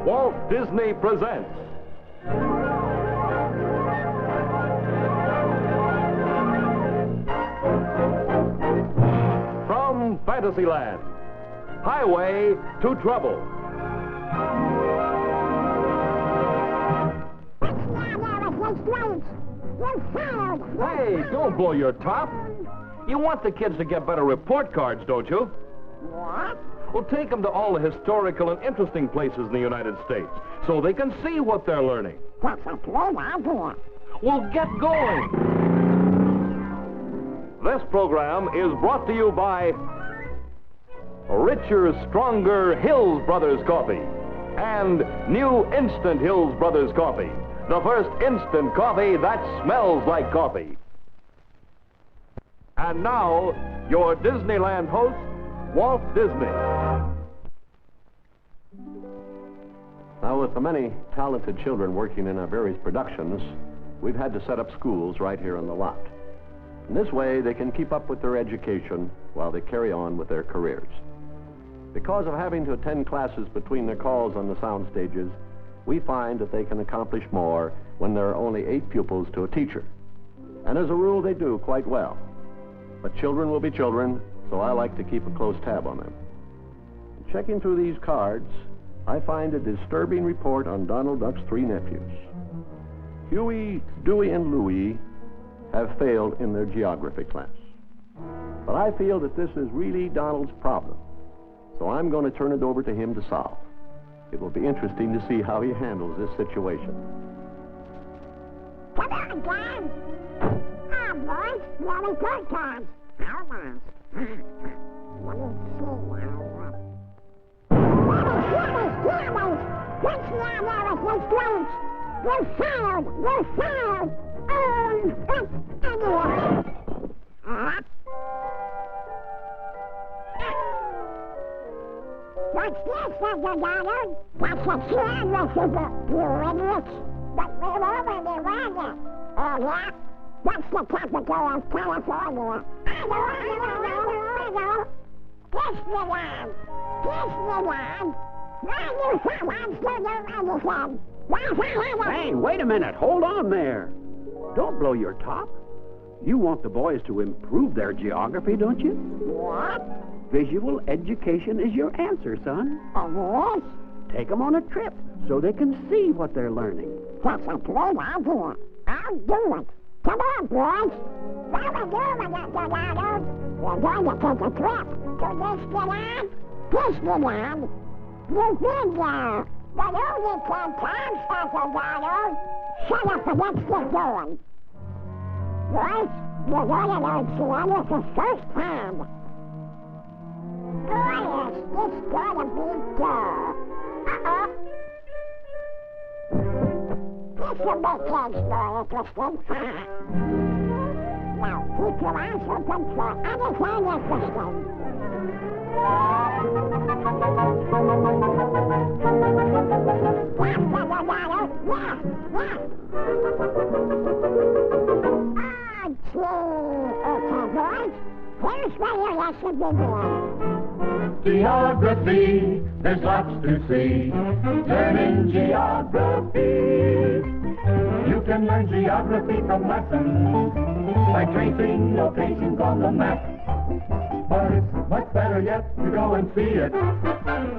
Walt Disney presents from Fantasyland, Highway to Trouble. Hey, don't blow your top. You want the kids to get better report cards, don't you? What? Well, take them to all the historical and interesting places in the United States so they can see what they're learning. That's a great idea. Well, get going. This program is brought to you by richer, stronger Hills Brothers Coffee and new Instant Hills Brothers Coffee, the first instant coffee that smells like coffee. And now, your Disneyland host, Walt Disney. Now, with the many talented children working in our various productions, we've had to set up schools right here on the lot. In this way, they can keep up with their education while they carry on with their careers. Because of having to attend classes between their calls on the sound stages, we find that they can accomplish more when there are only 8 pupils to a teacher. And as a rule, they do quite well. But children will be children, so I like to keep a close tab on them. Checking through these cards, I find a disturbing report on Donald Duck's 3 nephews. Huey, Dewey, and Louie have failed in their geography class. But I feel that this is really Donald's problem, so I'm going to turn it over to him to solve. It will be interesting to see how he handles this situation. Come on, John. Oh, boys, very good times. How nice. Let me see now. What's the matter with these drones? They're fired! They're fired! What's this, Mr. Donald? That's a train recipe, you idiots. But we've already read it. Oh, yeah? That's the capital of California. I know. Disneyland! Disneyland! Why do someone do anything? Hey, wait a minute. Hold on there. Don't blow your top. You want the boys to improve their geography, don't you? What? Visual education is your answer, son. Yes? Take them on a trip so they can see what they're learning. That's a great idea. I'll do it. Come on, boys. What are we doing, Mr. Donald? We're going to take a trip to Disneyland. Disneyland? You've been there. But only 10 times, Mr. Donald. Shut up and let's get going. Boys, you're going to learn Seattle for the first time. Oh, yes, it's going to be good. Uh-oh. This will make things more interesting. Now, keep your eyes open for anything interesting. Yes, Mr. Donald. Yeah. Okay, boys. Here's where your lesson begins. Geography, there's lots to see. Learning geography. You can learn geography from lessons by tracing locations on the map. But it's much better yet to go and see it.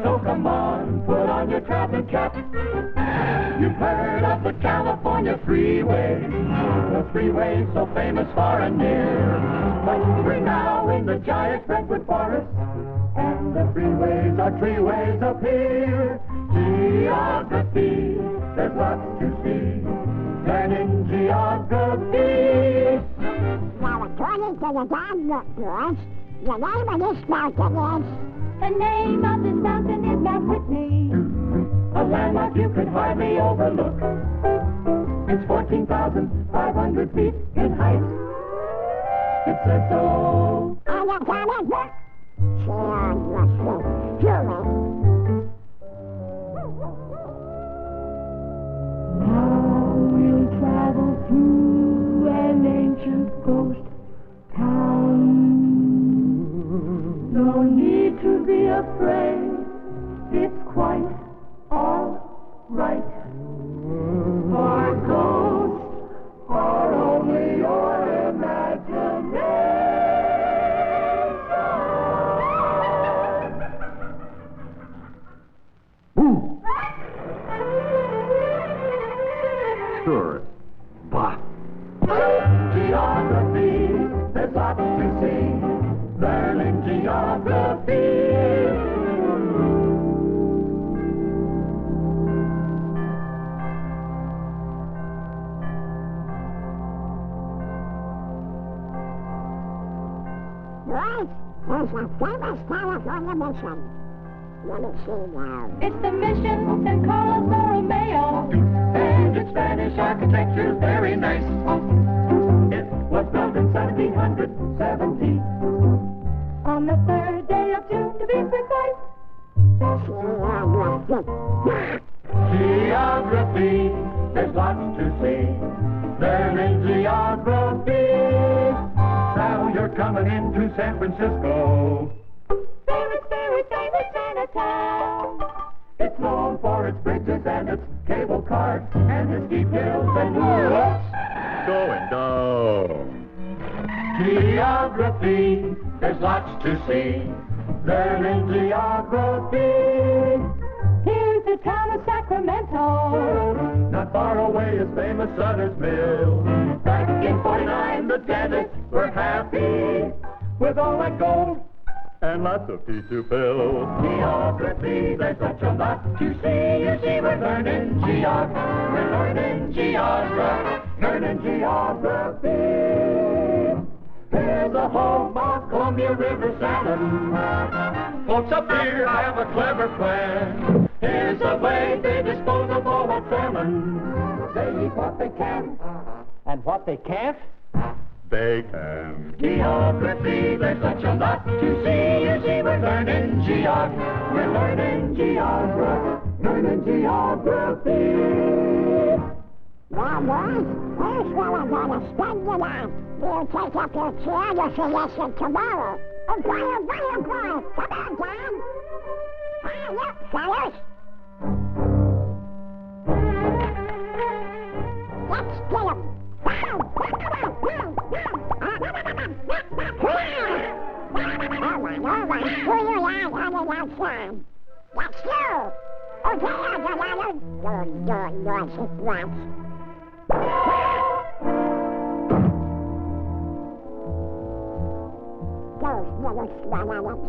So come on, put on your traveling cap. You've heard of the California freeway, the freeway so famous far and near. But we're now in the giant redwood forest, and the freeways are treeways up here. Geography, there's lots to see. Learning geography. Now, according to the guidebook, boys, the name of this mountain is... The name of this mountain is Mount Whitney. A landmark you could hardly overlook. It's 14,500 feet in height. It says so. And the guidebook? Geography. Now we'll travel through an ancient ghost town. The No need to be afraid, it's quite all right. For ghosts are only your imagination. Sure. Bah. Geography, there's lots to see. Learning geography. Boys, there's a famous California mission. Let me see now. It's the mission San Carlos Borromeo. And its Spanish architecture's very nice. It was built in 1770. On the 3rd day of June, to be precise. Geography, there's lots to see. Learning geography. Now you're coming into San Francisco. Very famous Chinatown. It's known for its bridges and its cable cars and its steep hills and woods. Going down. Geography, there's lots to see. Learning geography. Here's the town of Sacramento. Not far away is famous Sutter's Mill. Back in 49, the dentists were happy with all that gold And lots of teeth to fill. geography. There's such a lot to see. You see, we're learning learning geography. Here's the home of Columbia River salmon. Folks up here have a clever plan. Here's the way they dispose of all that salmon. They eat what they can. And what they can't? They can. Geography, there's such a lot to see. You see, we're learning learning geography. Now, boys, here's where we're going to spend the night. We'll take up your chair to see lesson tomorrow. Oh, boy, oh, boy, oh, boy. Come on, John. Ah, look, fellas. Let's get 'em. All right, who you like on the outside? That's you. Okay, I got it. Don't noisy brats. Those little swallows.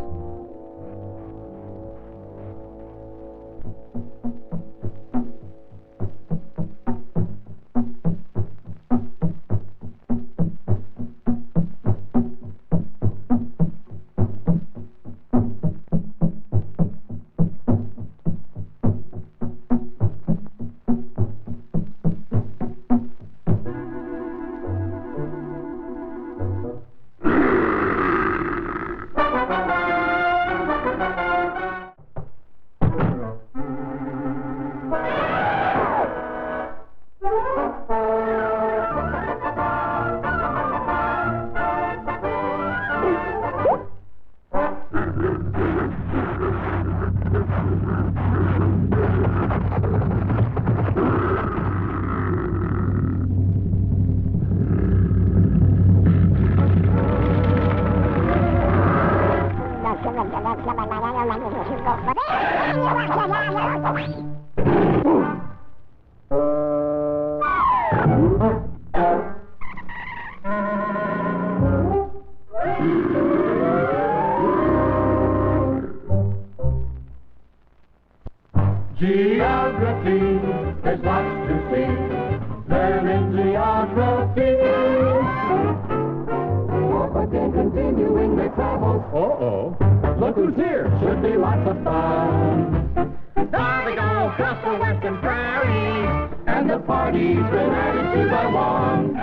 Geography, there's lots to see. Learning geography. Oh, but then continuing their travels. Uh-oh. Look who's here. Should be lots of fun. There we go, across the western prairies. And the party's been added to by one.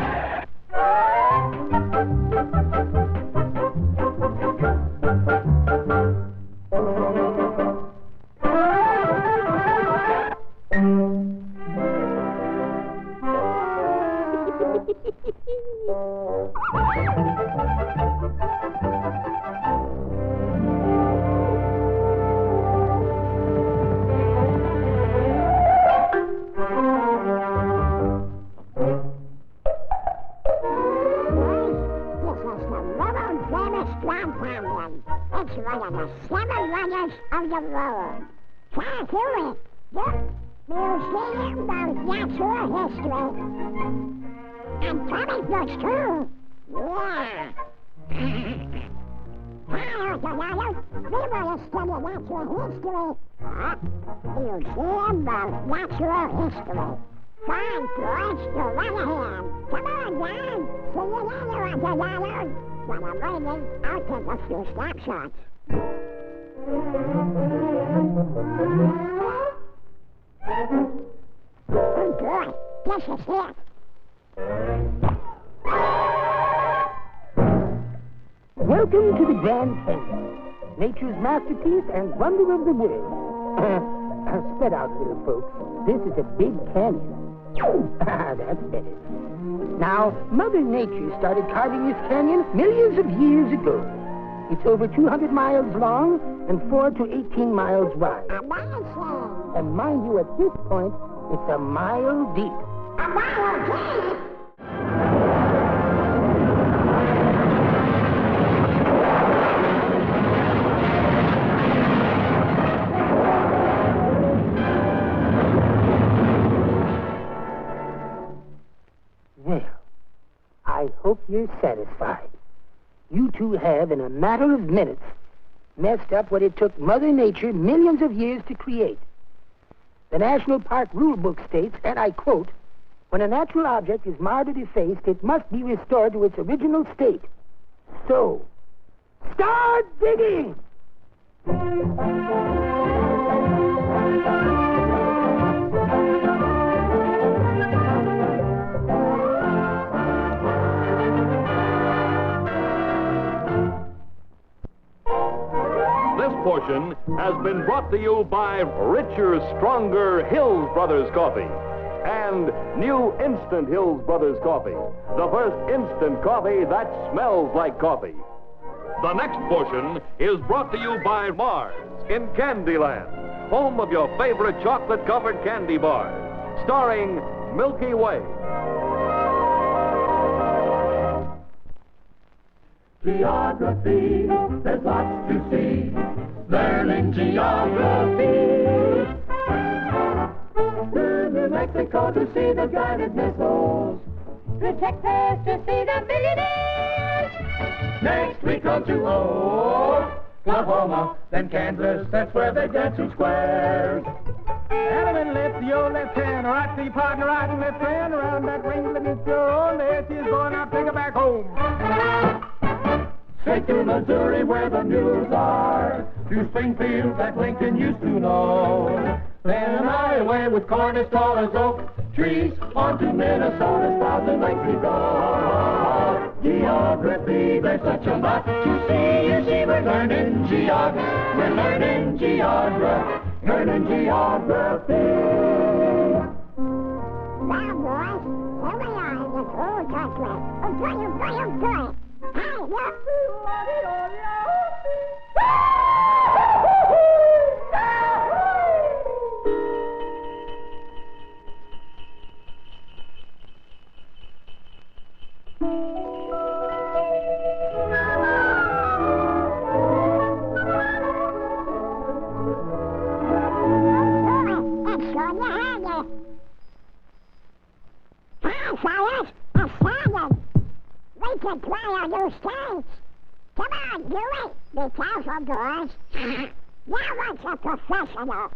It's one of the 7 wonders of the world. Can't do it. The Museum of Natural History. And comic books, too. Yeah. Hello, Donald. We want to study natural history. Museum of Natural History. Fine, boys, to run ahead. Come on, John. See you later, Donald. When I'm waiting, I'll take a few snapshots. Oh, boy. This is it. Welcome to the Grand Canyon, nature's masterpiece and wonder of the world. Spread out, little folks. This is a big canyon. That's better. Now, Mother Nature started carving this canyon millions of years ago. It's over 200 miles long and 4 to 18 miles wide. Amazing. And mind you, at this point, it's a mile deep. A mile deep? Well, I hope you're satisfied. You two have, in a matter of minutes, messed up what it took Mother Nature millions of years to create. The National Park Rule Book states, and I quote, "When a natural object is marred or defaced, it must be restored to its original state." So, start digging! This portion has been brought to you by richer, stronger Hills Brothers Coffee and new Instant Hills Brothers Coffee, the first instant coffee that smells like coffee. The next portion is brought to you by Mars in Candyland, home of your favorite chocolate-covered candy bars, starring Milky Way. Geography, there's lots to see. Learning geography. To New Mexico to see the guided missiles. To Texas to see the billionaires. Next we come to Oklahoma, then Kansas, that's where they dance in squares. And then lift your left hand, right to your partner, right and left hand, around that ring, let it go. There she is going out, take her back home. Straight to Missouri where the mules are, to Springfield that Lincoln used to know. Then Iowa with corn as tall as oak trees, on to Minnesota's 1,000 lakes we go. Geography, there's such a lot to see. You see, we're learning geography, learning geography. Now, boys, here we are in the cool country. Oh, boy. Hey, look. It's on the hangar. Hi, fellas. A salad. We can play on new stage. Come on, do it. Be careful, boys. Now what's a professional?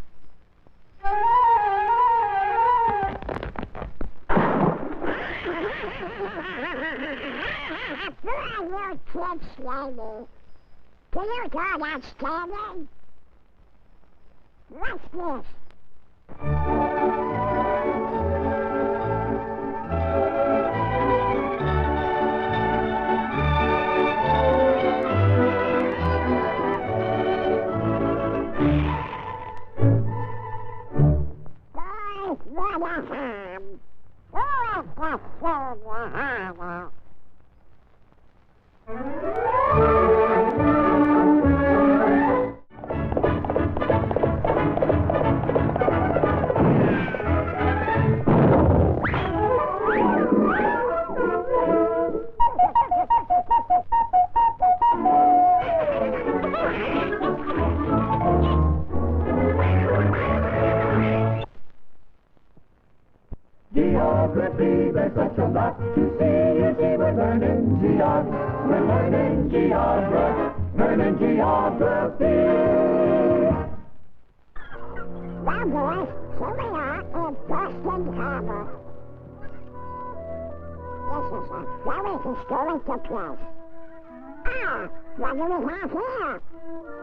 Boy, you kids slay me. Can you do that standing? What's this? What a ham! Who is the silver hammer? such a lot to see. You see, we're learning geography. We're learning geography. Learning geography. Well, boys, here we are in Boston Harbor. This is a very historic place. Ah, what do we have here?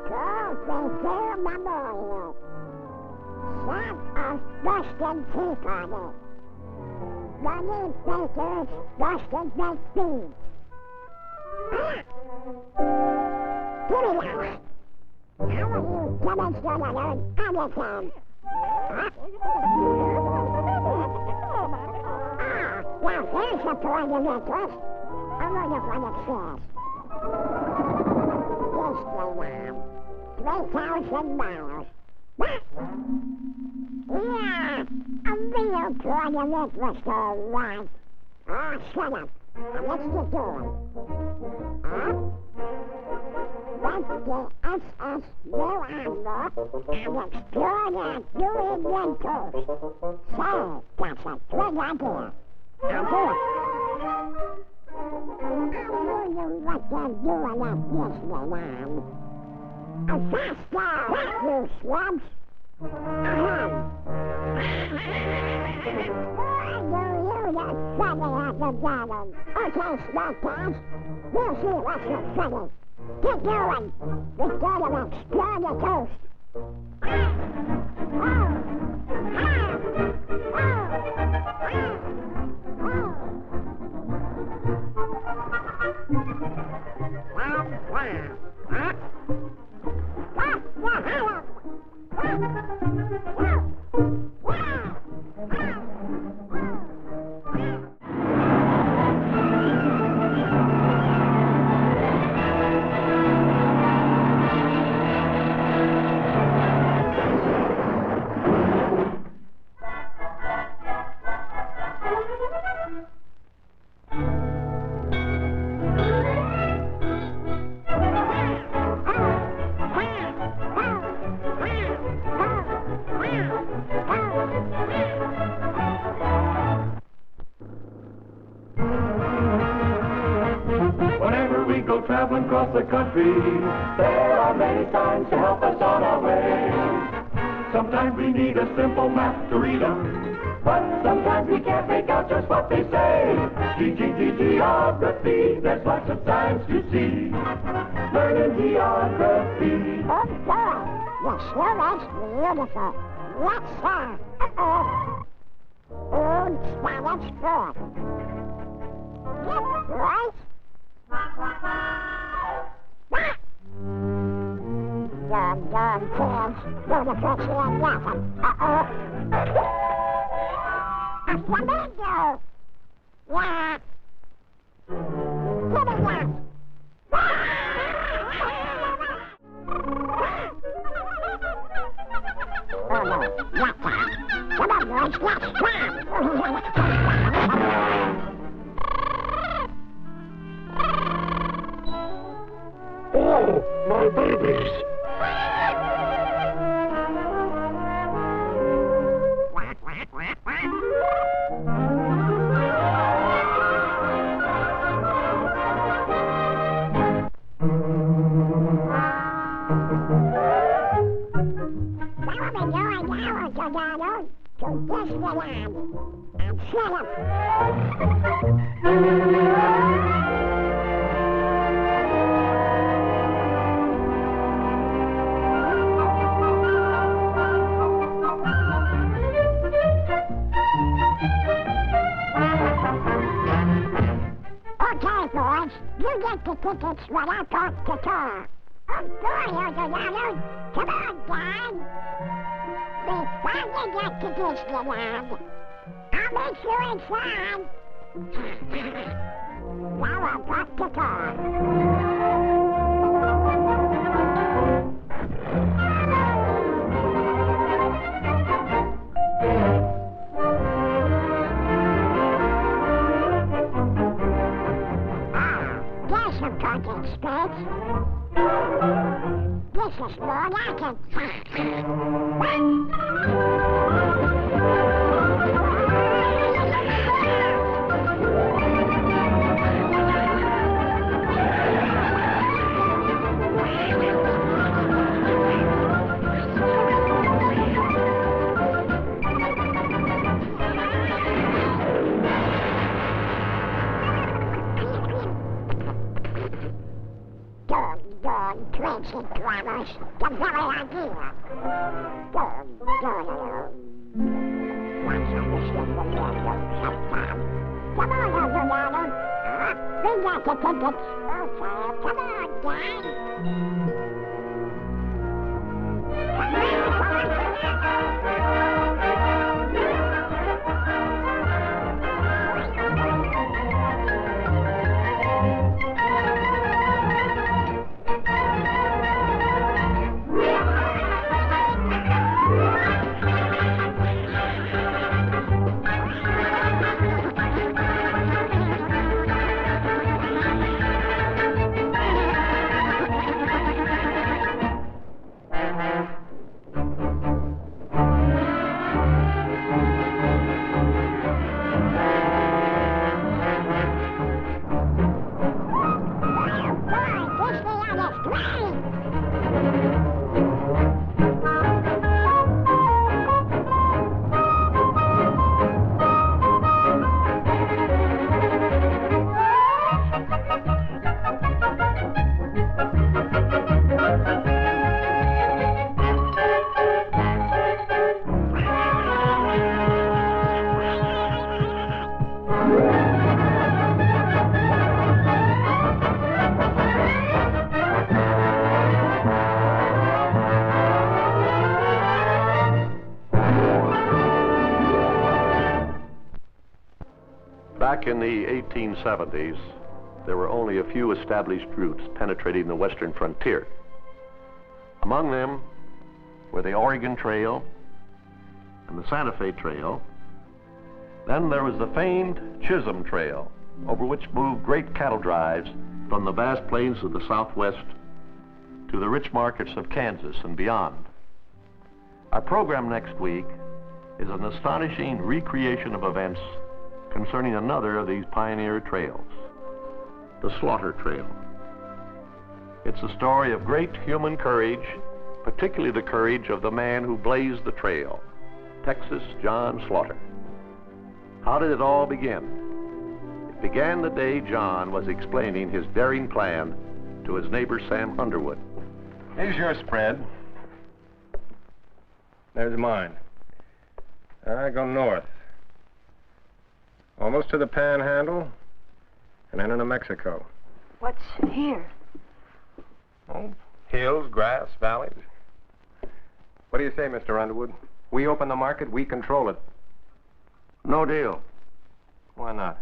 Two Memorial. Son of Boston Tea Party. Bunny Baker's Boston Baked Beans. Ah! Give me that. How will you demonstrate it on anything? Huh? Ah, now here's a point of interest. I wonder what it says. Disneyland, 3,000 miles. What? Yeah, a real point of interest, all right. Ah, shut up. Now let's get going. Huh? Went the SS Miranda and explored the New England coast. Say, that's a good idea. I'll do it. I wonder what they're doing at Disneyland. Faster, you swabs! Ahem! You just funny at the bottom. Okay, smart guys. We'll see what's so funny. Get going. We've got to explore the coast. Whenever we go traveling across the country, there are many signs to help us on our way. Sometimes we need a simple map to read them, but sometimes we can't make out just what they say. Geography, there's lots of signs to see. Learning geography. Oh, boy, the sure is beautiful. Yes, sir. Old Spanish Fort. Yep, right? What? Darn kids. Go to fetch you and nothing. A flamingo. Yeah. Give me that. Oh, no, not that. Come on, boys, let's run. Oh, my babies! To Disneyland and shut up. Okay, boys, you get the tickets when I talk to Tor. Oh, boy, Yellow. Come on, gang. We finally get to Disneyland. I'll meet you inside. Now I've got to talk. There's some talking space. This is more like it. Yes, get the idea. Go. Once understood the value sometime. Come on, Eldorado. We got the tickets. Okay, come on, gang. Back in the 1870s, there were only a few established routes penetrating the western frontier. Among them were the Oregon Trail and the Santa Fe Trail. Then there was the famed Chisholm Trail, over which moved great cattle drives from the vast plains of the Southwest to the rich markets of Kansas and beyond. Our program next week is an astonishing recreation of events concerning another of these pioneer trails, the Slaughter Trail. It's a story of great human courage, particularly the courage of the man who blazed the trail, Texas John Slaughter. How did it all begin? It began the day John was explaining his daring plan to his neighbor Sam Underwood. Here's your spread. There's mine. I go north. Almost to the Panhandle, and then into Mexico. What's here? Oh, hills, grass, valleys. What do you say, Mr. Underwood? We open the market, we control it. No deal. Why not?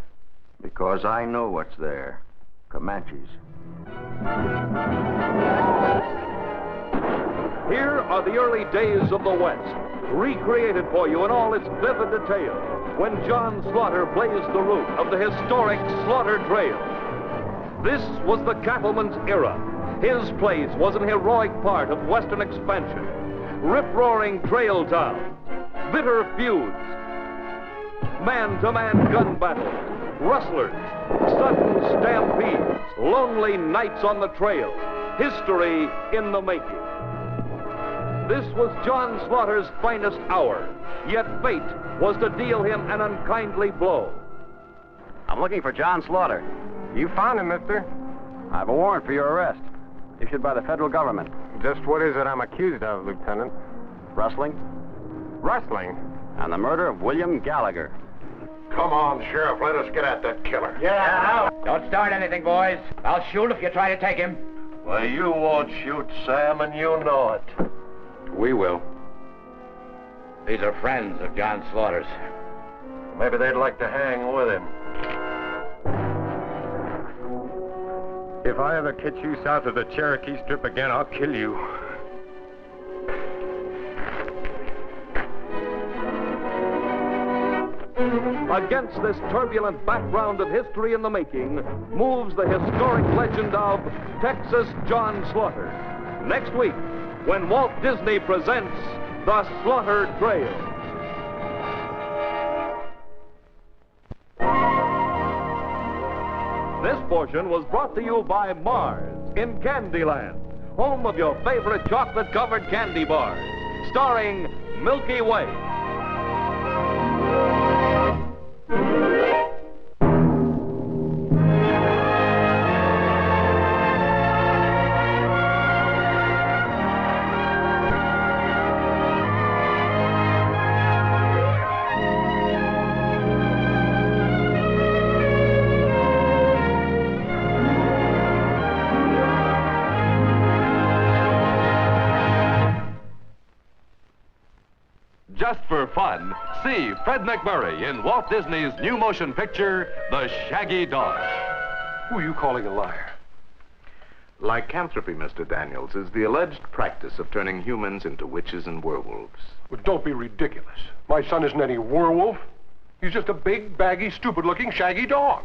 Because I know what's there. Comanches. Here are the early days of the West, recreated for you in all its vivid detail, when John Slaughter blazed the route of the historic Slaughter Trail. This was the cattleman's era. His place was an heroic part of Western expansion. Rip-roaring trail towns, bitter feuds, man-to-man gun battles, rustlers, sudden stampedes, lonely nights on the trail. History in the making. This was John Slaughter's finest hour, yet fate was to deal him an unkindly blow. I'm looking for John Slaughter. You found him, mister. I have a warrant for your arrest, issued by the federal government. Just what is it I'm accused of, Lieutenant? Rustling Rustling? and the murder of William Gallagher. Come on, Sheriff, let us get at that killer. Yeah, don't start anything, boys. I'll shoot if you try to take him. Well, you won't shoot, Sam, and you know it. We will. These are friends of John Slaughter's. Maybe they'd like to hang with him. If I ever catch you south of the Cherokee Strip again, I'll kill you. Against this turbulent background of history in the making moves the historic legend of Texas John Slaughter. Next week, when Walt Disney presents The Slaughter Trail. This portion was brought to you by Mars in Candyland, home of your favorite chocolate-covered candy bars, starring Milky Way. Just for fun, see Fred MacMurray in Walt Disney's new motion picture, The Shaggy Dog. Who are you calling a liar? Lycanthropy, Mr. Daniels, is the alleged practice of turning humans into witches and werewolves. Well, don't be ridiculous. My son isn't any werewolf. He's just a big, baggy, stupid-looking shaggy dog.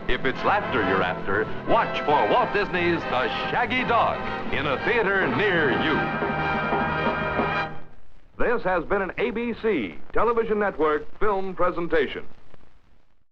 If it's laughter you're after, watch for Walt Disney's The Shaggy Dog in a theater near you. This has been an ABC Television Network film presentation.